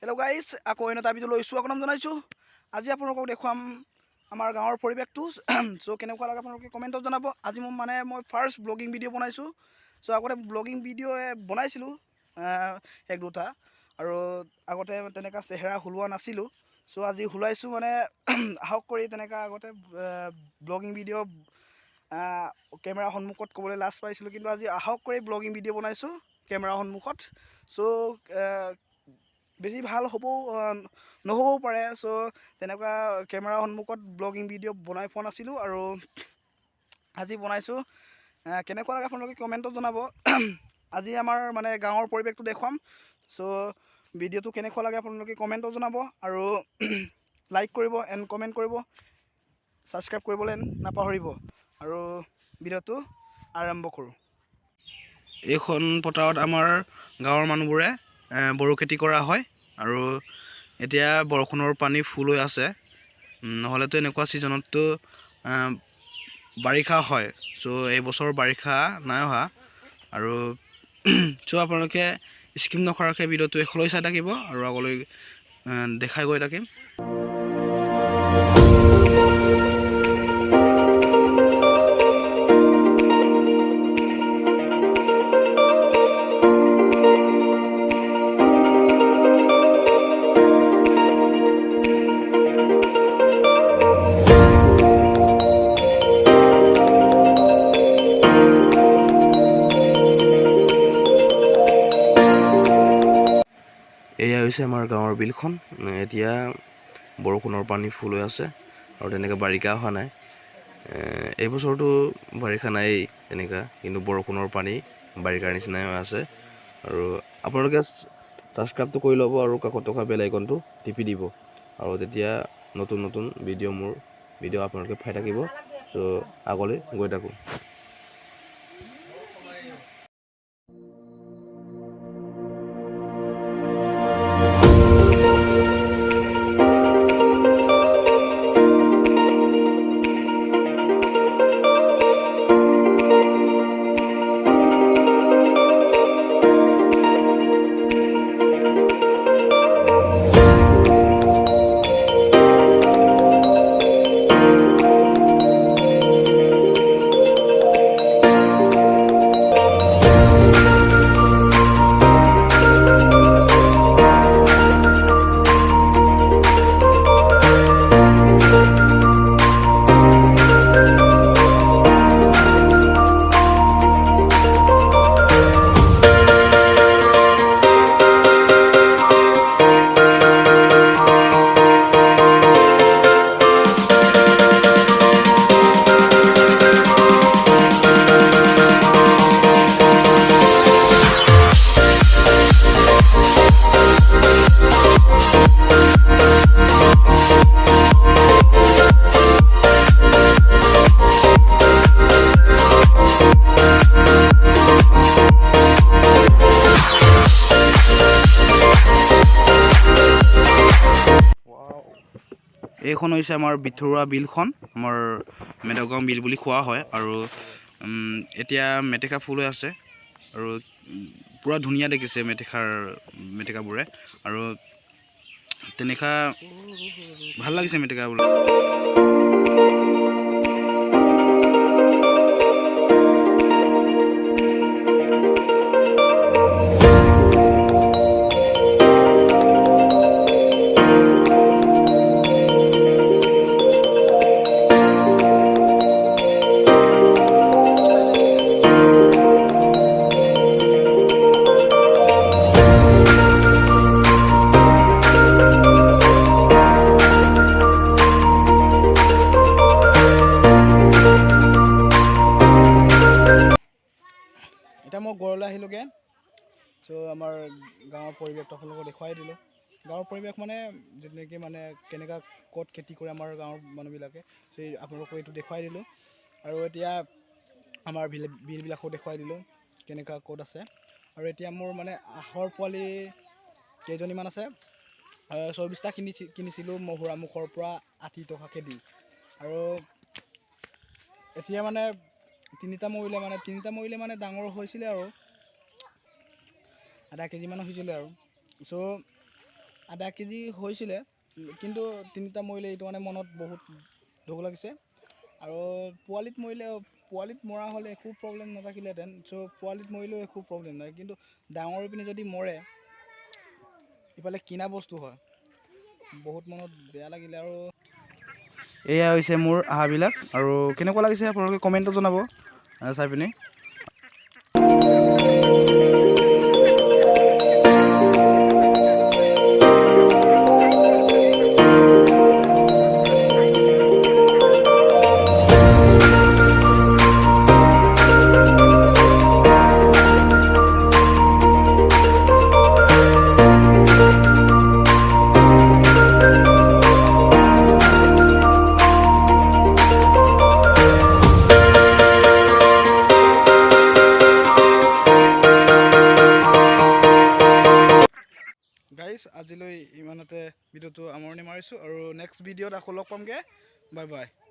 Hello' guys, আকৌ এটা video' লৈছোঁ আপোনাক জনাইছোঁ। আজি আপোনালোকক দেখুৱাম আমাৰ গাঁৱৰ পৰিৱেশটো। চ' কেনেকুৱা লাগে আপোনালোকে কমেণ্টত জনাব। আজি মই ফাৰ্ষ্ট ব্লগিং ভিডিঅ' বনাইছোঁ। চ' আগতে ব্লগিং ভিডিঅ' বনাইছিলোঁ এক দুটা, আৰু আগতে তেনেকুৱা চেহেৰা ওলোৱা নাছিলোঁ। চ' আজি ওলাইছোঁ আহক কৰি তেনেকুৱা আগতে ব্লগিং ভিডিঅ' কেমেৰা সন্মুখত ক'বলৈ লাজ পাইছিলোঁ, কিন্তু আজি আহক কৰি ব্লগিং ভিডিঅ' বনাইছোঁ কেমেৰা সন্মুখত। চ' বেছি ভাল নহ'বও পাৰে। চ' তেনেকুৱা কেমেৰা সন্মুখত ব্লগিং ভিডিঅ' বনাই পোৱা নাছিলোঁ, আৰু আজি বনাইছোঁ। কেনেকুৱা লাগে আপোনালোকে কমেণ্টত জনাব। আজি আমাৰ গাঁৱৰ পৰিৱেশটো দেখুৱাম। চ' ভিডিঅ'টো কেনেকুৱা লাগে আপোনালোকে কমেণ্টত জনাব, আৰু লাইক কৰিব এণ্ড কমেণ্ট কৰিব, ছাবস্ক্ৰাইব কৰিবলৈ নাপাহৰিব। আৰু ভিডিঅ'টো আৰম্ভ কৰোঁ। এইখন পথাৰত আমাৰ গাঁৱৰ মানুহবোৰে বড়ো খেতি কৰা হয়, আৰু এতিয়া বৰষুণৰ পানী ফুল হৈ আছে। নহ'লেতো এনেকুৱা ছিজনততো বাৰিষা হয়। চ' এইবছৰ বাৰিষা নাই অহা, আৰু চ' আপোনালোকে স্কিপ নকৰাকৈ ভিডিঅ'টো শেষলৈ চাই থাকিব, আৰু আগলৈ দেখাই গৈ থাকিম। এয়া হৈছে আমাৰ গাঁৱৰ বিলখন। এতিয়া বৰষুণৰ পানী ফুল হৈ আছে, আৰু তেনেকৈ বাৰিষা হোৱা নাই। এইবছৰটো বাৰিষা নায়েই তেনেকুৱা, কিন্তু বৰষুণৰ পানী বাৰিষাৰ নিচিনাই হৈ আছে। আৰু আপোনালোকে ছাবস্ক্ৰাইবটো কৰি ল'ব, আৰু কাষত থকা বেল আইকনটো টিপি দিব, আৰু তেতিয়া নতুন নতুন ভিডিঅ' আপোনালোকে পাই থাকিব। চ' আগলৈ গৈ থাকোঁ। এইখন হৈছে আমাৰ ভিতৰুৱা বিলখন, আমাৰ মেডগাঁও বিল বুলি কোৱা হয়। আৰু এতিয়া মেটেকা ফুল হৈ আছে, আৰু পূৰা ধুনীয়া দেখিছে মেটেকাবোৰে, আৰু তেনেকুৱা ভাল লাগিছে মেটেকাবোৰ। এতিয়া মই ঘৰলৈ আহিলোঁগৈ। চ' আমাৰ গাঁৱৰ পৰিৱেশটো আপোনালোকক দেখুৱাই দিলোঁ। গাঁৱৰ পৰিৱেশ যেনেকৈ কেনেকুৱা ক'ত খেতি কৰে আমাৰ গাঁৱৰ মানুহবিলাকে, সেই আপোনালোকক এইটো দেখুৱাই দিলোঁ। আৰু এতিয়া আমাৰ বিলবিলাকো দেখুৱাই দিলোঁ কেনেকুৱা ক'ত আছে। আৰু এতিয়া মোৰ হাঁহৰ পোৱালি কেইজনীমান আছে। 24টা কিনিছিলোঁ মহুৰা মুখৰ পৰা 80 টকাকৈ দি, আৰু এতিয়া তিনিটা মৰিলে ডাঙৰ হৈছিলে, আৰু আধা কেজিমান হৈছিলে। আৰু চ' আধা কেজি হৈছিলে, কিন্তু 3টা মৰিলে। এইটো মানে মনত বহুত দুখ লাগিছে। আৰু পোৱালিত মৰা হ'লে একো প্ৰব্লেম নাথাকিলেহেঁতেন। চ' পোৱালিত মৰিলেও একো প্ৰব্লেম নাই, কিন্তু ডাঙৰ পিনে যদি মৰে, ইফালে কিনা বস্তু হয়, বহুত মনত বেয়া লাগিলে। আৰু এয়া হৈছে মোৰ হাঁহবিলাক। আৰু কেনেকুৱা লাগিছে আপোনালোকে কমেণ্টত জনাব চাই পিনে। গাইজ, আজিলৈ ইমানতে ভিডিঅ'টো সামৰণি মাৰিছোঁ, আৰু নেক্সট ভিডিঅ'ত আকৌ লগ পামগৈ। Bye bye.